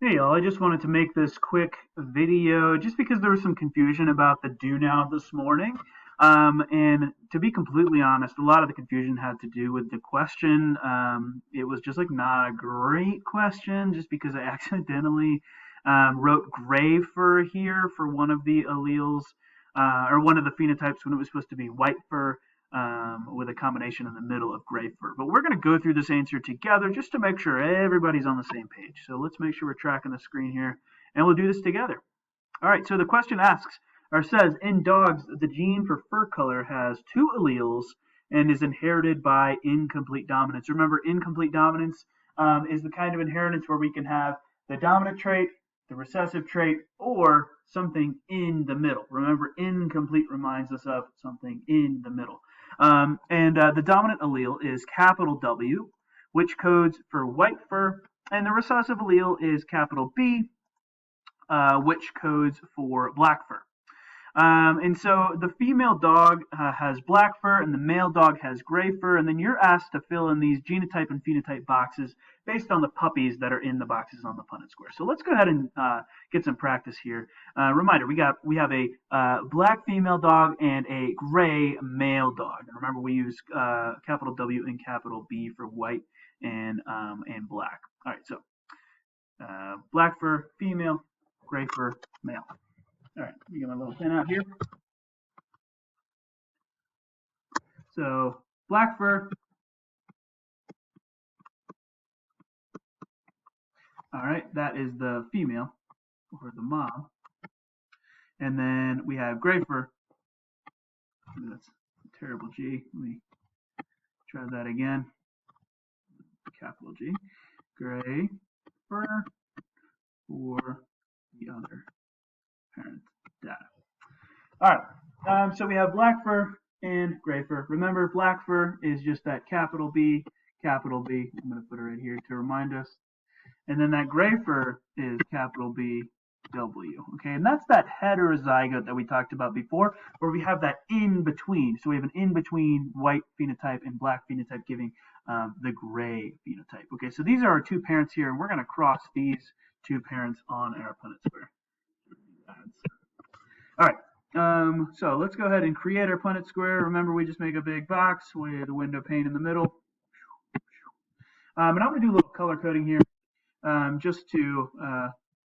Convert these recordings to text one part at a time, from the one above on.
Hey y'all, I just wanted to make this quick video just because there was some confusion about the do now this morning. And to be completely honest, a lot of the confusion had to do with the question. It was just like not a great question just because I accidentally wrote gray fur here for one of the alleles or one of the phenotypes when it was supposed to be white fur with a combination in the middle of gray fur. But we're going to go through this answer together just to make sure everybody's on the same page. So let's make sure we're tracking the screen here, and we'll do this together. All right, so the question asks, or says, in dogs, the gene for fur color has two alleles and is inherited by incomplete dominance. Remember, incomplete dominance is the kind of inheritance where we can have the dominant trait, the recessive trait, or something in the middle. Remember, incomplete reminds us of something in the middle. And the dominant allele is capital W, which codes for white fur, and the recessive allele is capital B, which codes for black fur. And so the female dog has black fur and the male dog has gray fur, and then you're asked to fill in these genotype and phenotype boxes based on the puppies that are in the boxes on the Punnett square. So let's go ahead and get some practice here. Reminder: we have a black female dog and a gray male dog. And remember, we use capital W and capital B for white and black. All right, so black fur female, gray fur male. All right, let me get my little pen out here. So black fur. All right, that is the female or the mom. And then we have gray fur. That's a terrible G. Let me try that again. Capital G. Gray fur for the other parent data. All right, so we have black fur and gray fur. Remember, black fur is just that capital B, capital B. I'm going to put it right here to remind us. And then that gray fur is capital B, W. Okay, and that's that heterozygote that we talked about before, where we have that in between. So we have an in between white phenotype and black phenotype giving the gray phenotype. Okay, so these are our two parents here, and we're going to cross these two parents on our Punnett square. All right, so let's go ahead and create our Punnett square. Remember, we just make a big box with a window pane in the middle. And I'm going to do a little color coding here just to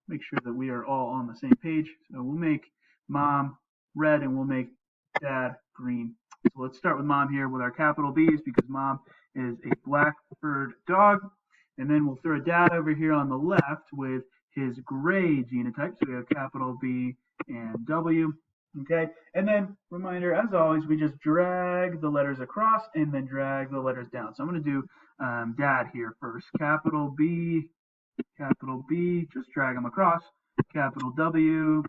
make sure that we are all on the same page. So we'll make mom red and we'll make dad green. So let's start with mom here with our capital B's because mom is a black furred dog. And then we'll throw dad over here on the left with his gray genotype. So we have capital B and W. Okay, and then reminder, as always, we just drag the letters across and then drag the letters down. So I'm going to do dad here first. Capital B, just drag them across. Capital W,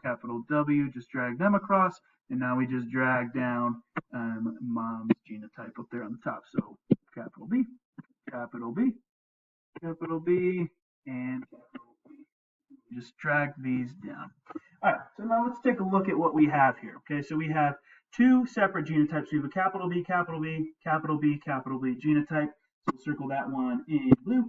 just drag them across. And now we just drag down mom's genotype up there on the top. So capital B, capital B, capital B, and capital B. Just drag these down. All right, so now let's take a look at what we have here. Okay, so we have two separate genotypes. We have a capital B, capital B, capital B, capital B genotype. So we'll circle that one in blue.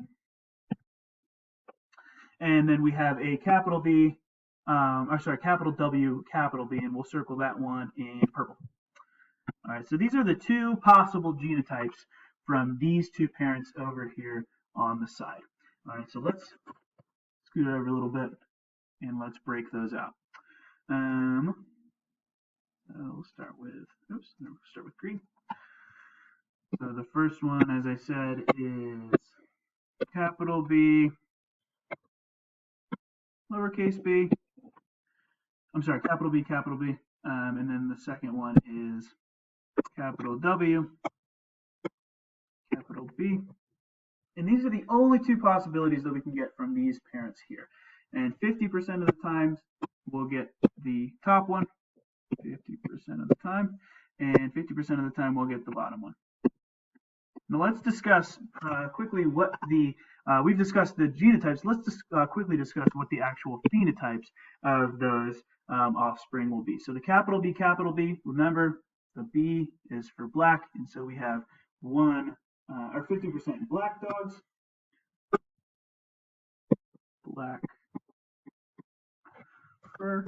And then we have a capital B, capital W, capital B, and we'll circle that one in purple. All right, so these are the two possible genotypes from these two parents over here on the side. All right, so let's scoot over a little bit and let's break those out. We'll start with green. So the first one, as I said, is capital B, lowercase b. I'm sorry, capital B, and then the second one is capital W, capital B. And these are the only two possibilities that we can get from these parents here. And 50% of the times we'll get the top one, 50% of the time, and 50% of the time we'll get the bottom one. Now let's discuss quickly what we've discussed the genotypes. Let's quickly discuss what the actual phenotypes of those offspring will be. So the capital B, remember the B is for black, and so we have 50% black dogs, black fur.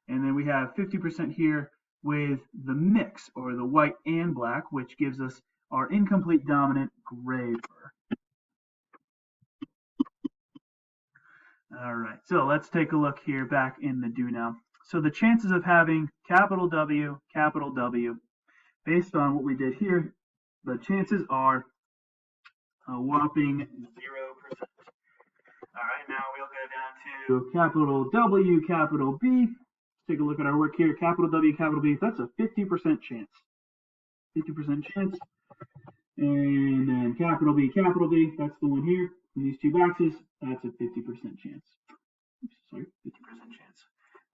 And then we have 50% here with the mix, or the white and black, which gives us our incomplete dominant gray fur. All right, so let's take a look here back in the do now. So the chances of having capital W, based on what we did here, the chances are a whopping 0%. All right, now we'll go down to capital W, capital B. Let's take a look at our work here. Capital W, capital B, that's a 50% chance. 50% chance. And then capital B, that's the one here. In these two boxes, that's a 50% chance. Oops, sorry, 50% chance.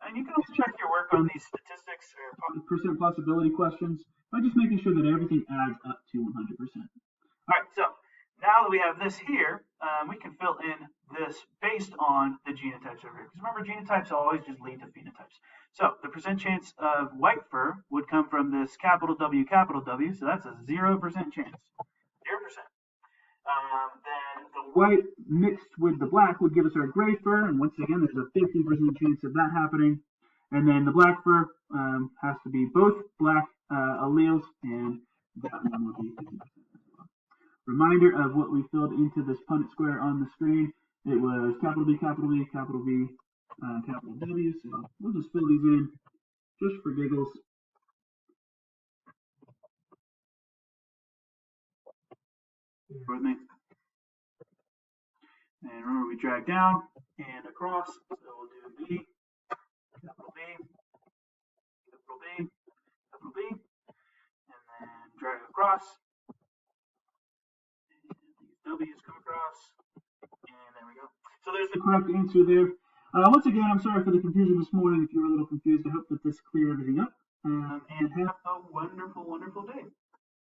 And you can also check your work on these statistics or percent possibility questions by just making sure that everything adds up to 100%. All right, so now that we have this here, we can fill in this based on the genotypes over here. Because remember, genotypes always just lead to phenotypes. So the percent chance of white fur would come from this capital W, so that's a 0% chance. 0%. Then the white mixed with the black would give us our gray fur, and once again, there's a 50% chance of that happening. And then the black fur has to be both black alleles, and that one will be 50% as well. Reminder of what we filled into this Punnett square on the screen. It was capital B, capital B, capital B, capital W. So we'll just fill these in just for giggles. With me. And remember, we drag down and across. So we'll do B, capital B, capital B, capital B, and then drag across. And these W's come across. And there we go. So there's the correct answer there. Once again, I'm sorry for the confusion this morning. If you were a little confused, I hope that this cleared everything up. And have a wonderful, wonderful day.